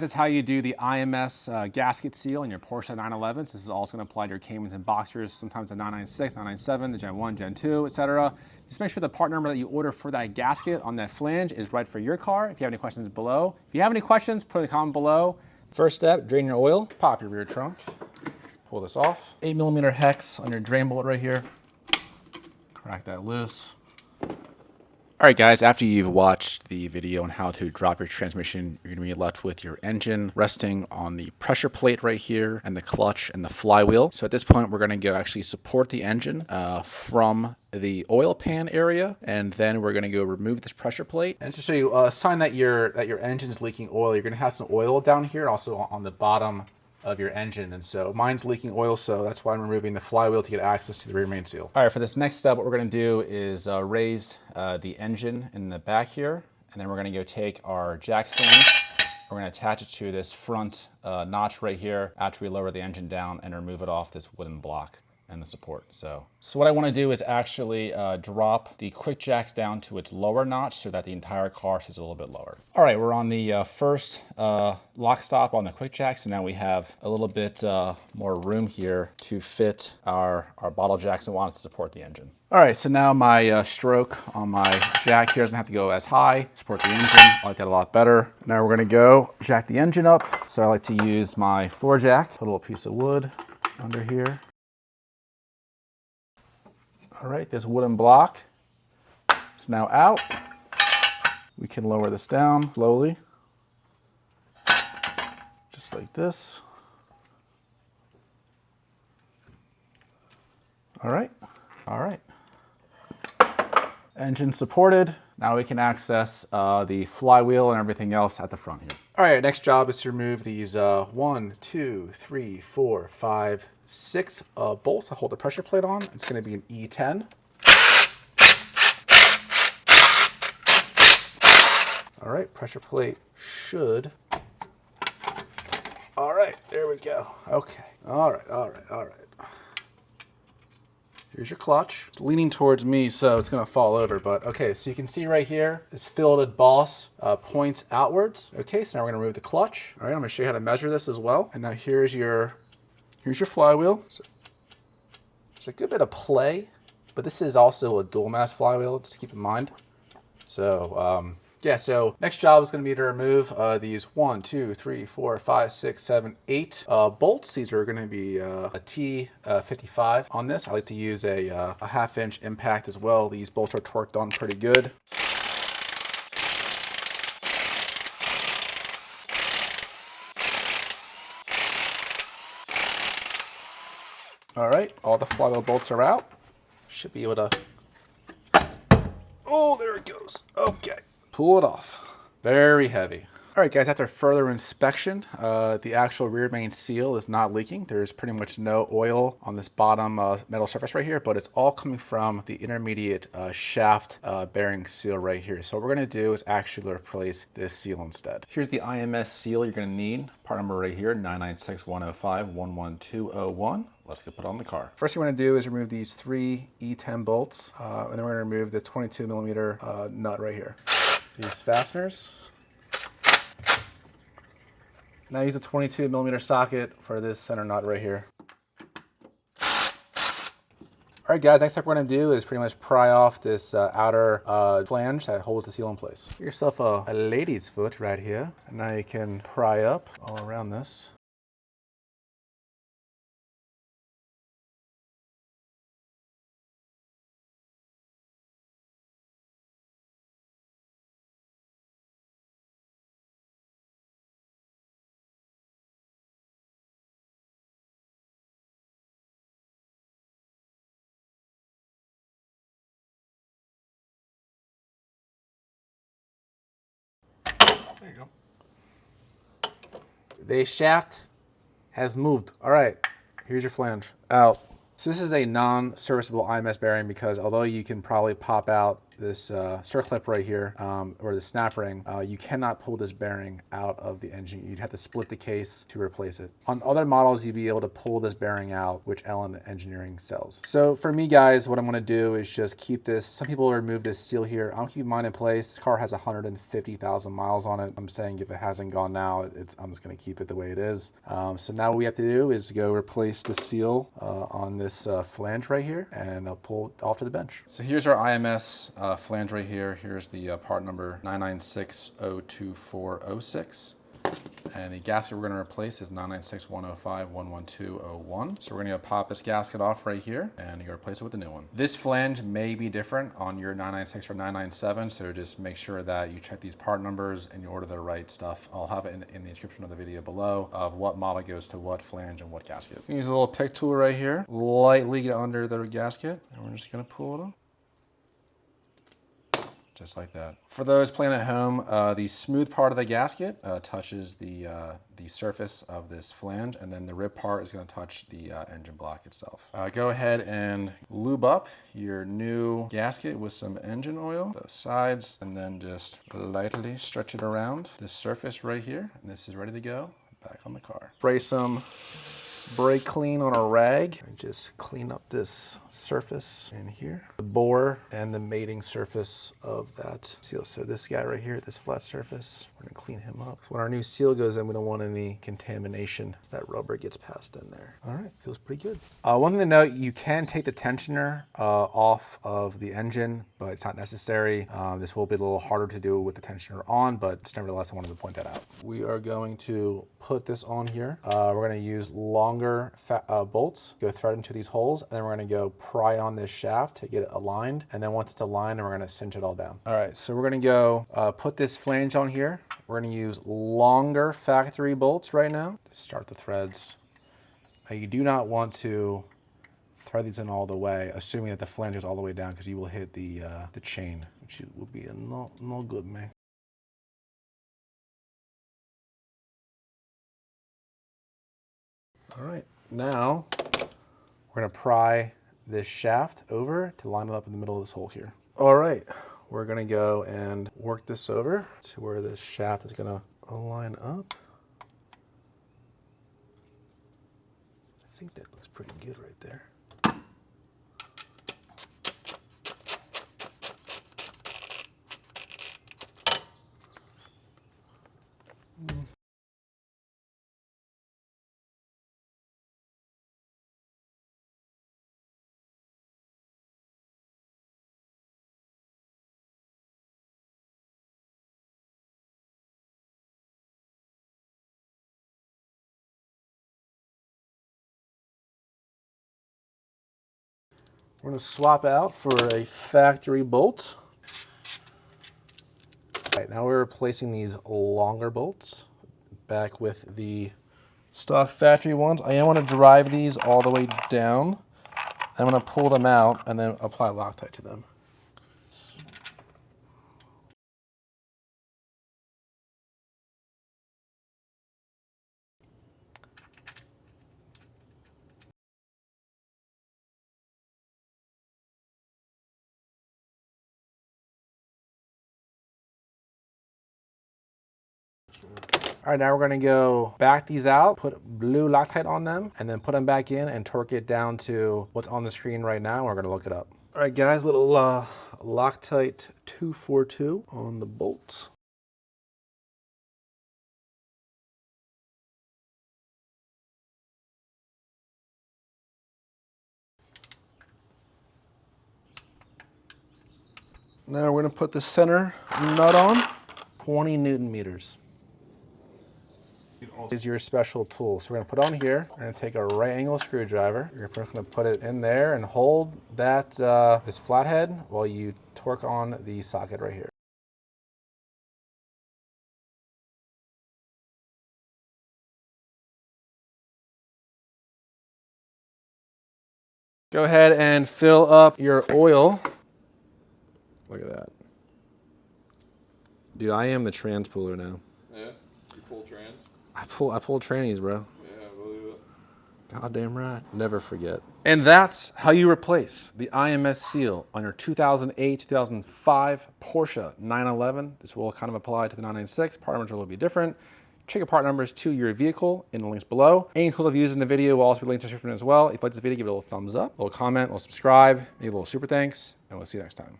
This is how you do the IMS gasket seal in your Porsche 911s. This is also going to apply to your Caymans and Boxsters, sometimes the 996, 997, the Gen 1, Gen 2, etc. Just make sure the part number that you order for that gasket on that flange is right for your car. If you have any questions below. If you have any questions, put a comment below. First step, drain your oil, pop your rear trunk, pull this off. 8mm hex on your drain bolt right here. Crack that loose. All right, guys, after you've watched the video on how to drop your transmission, you're gonna be left with your engine resting on the pressure plate right here and the clutch and the flywheel. So at this point, we're gonna go actually support the engine from the oil pan area, and then we're gonna go remove this pressure plate. And to show you a sign that your engine is leaking oil, you're gonna have some oil down here, also on the bottom of your engine. And so mine's leaking oil, so that's why I'm removing the flywheel to get access to the rear main seal. All right, for this next step, what we're gonna do is raise the engine in the back here, and then we're gonna go take our jack stand, we're gonna attach it to this front notch right here after we lower the engine down and remove it off this wooden block and the support. So what I want to do is actually drop the quick jacks down to its lower notch so that the entire car sits a little bit lower. All right, we're on the first lock stop on the quick jacks, and now we have a little bit more room here to fit our bottle jacks and want it to support the engine. All right, so now my stroke on my jack here doesn't have to go as high, support the engine. I like that a lot better. Now we're gonna go jack the engine up. So I like to use my floor jack, put a little piece of wood under here. All right, this wooden block is now out. We can lower this down slowly, just like this. All right, all right. Engine supported. Now we can access the flywheel and everything else at the front here. All right, next job is to remove these 1, 2, 3, 4, 5, 6 bolts that hold the pressure plate on. It's going to be an E10. All right, pressure plate should. All right, there we go. Okay. All right, all right, all right. Here's your clutch. It's leaning towards me, so it's gonna fall over, but okay, so you can see right here, this filleted boss points outwards. Okay, so now we're gonna remove the clutch. All right, I'm gonna show you how to measure this as well. And now here's your flywheel. So there's a good bit of play, but this is also a dual mass flywheel, just keep in mind. So, yeah, so next job is going to be to remove these 1, 2, 3, 4, 5, 6, 7, 8 bolts. These are going to be a T55 on this. I like to use a 1/2 inch impact as well. These bolts are torqued on pretty good. All right, all the flywheel bolts are out. Should be able to, oh, there it goes. Okay. Pull it off. Very heavy. All right, guys, after further inspection, the actual rear main seal is not leaking. There's pretty much no oil on this bottom metal surface right here, but it's all coming from the intermediate shaft bearing seal right here. So what we're gonna do is actually replace this seal instead. Here's the IMS seal you're gonna need. Part number right here, 996-105-11201. Let's get put on the car. First thing we're gonna do is remove these 3 E10 bolts, and then we're gonna remove this 22mm nut right here. These fasteners. Now use a 22mm socket for this center nut right here. All right, guys, next step we're gonna do is pretty much pry off this outer flange that holds the seal in place. Get yourself a lady's foot right here, and now you can pry up all around this. There you go. The shaft has moved. All right, here's your flange out. So this is a non-serviceable IMS bearing because although you can probably pop out this circlip right here, or the snap ring, you cannot pull this bearing out of the engine. You'd have to split the case to replace it. On other models, you'd be able to pull this bearing out, which Allen Engineering sells. So for me, guys, what I'm gonna do is just keep this. Some people remove this seal here. I'm keeping mine in place. This car has 150,000 miles on it. I'm saying if it hasn't gone now, I'm just gonna keep it the way it is. So now what we have to do is go replace the seal on this flange right here, and I'll pull it off to the bench. So here's our IMS flange right here. Here's the part number 996-02406. And the gasket we're going to replace is 996-105-11201. So we're going to pop this gasket off right here, and you're going to replace it with a new one. This flange may be different on your 996 or 997, so just make sure that you check these part numbers and you order the right stuff. I'll have it in the description of the video below of what model goes to what flange and what gasket. Use a little pick tool right here, lightly get under the gasket, and we're just going to pull it up. Just like that. For those playing at home, the smooth part of the gasket touches the surface of this flange, and then the rib part is going to touch the engine block itself. Go ahead and lube up your new gasket with some engine oil, both sides, and then just lightly stretch it around this surface right here, and this is ready to go back on the car. Spray some brake clean on a rag and just clean up this surface in here, the bore and the mating surface of that seal. So this guy right here, this flat surface, we're gonna clean him up. So when our new seal goes in, we don't want any contamination, so that rubber gets passed in there. All right, feels pretty good. One thing to note, you can take the tensioner off of the engine, but it's not necessary. This will be a little harder to do with the tensioner on, but just nevertheless, I wanted to point that out. We are going to put this on here. We're gonna use longer bolts, go thread into these holes, and then we're gonna go pry on this shaft to get it aligned. And then once it's aligned, we're gonna cinch it all down. All right, so we're gonna go put this flange on here. We're gonna use longer factory bolts right now to start the threads. Now you do not want to thread these in all the way, assuming that the flange is all the way down, because you will hit the chain, which will be no good, man. All right, now we're gonna pry this shaft over to line it up in the middle of this hole here. All right, we're gonna go and work this over to where this shaft is gonna line up. I think that looks pretty good right there. We're going to swap out for a factory bolt. All right, now we're replacing these longer bolts back with the stock factory ones. I am going to drive these all the way down. I'm going to pull them out and then apply Loctite to them. All right, now we're gonna go back these out, put blue Loctite on them, and then put them back in and torque it down to what's on the screen right now. We're gonna look it up. All right, guys, little Loctite 242 on the bolt. Now we're gonna put the center nut on, 20 Newton meters. Is your special tool. So we're gonna put on here, we're gonna take a right angle screwdriver. You're just gonna put it in there and hold that this flathead while you torque on the socket right here. Go ahead and fill up your oil. Look at that. Dude, I am the trans puller now. Yeah? You pull trans? I pull trannies, bro. Yeah, I believe it. Goddamn right. Never forget. And that's how you replace the IMS seal on your 2008, 2005 Porsche 911. This will kind of apply to the 996. Part numbers will be different. Check your part numbers to your vehicle in the links below. Any tools I've used in the video will also be linked in the description as well. If you like this video, give it a little thumbs up, a little comment, a little subscribe, maybe a little super thanks, and we'll see you next time.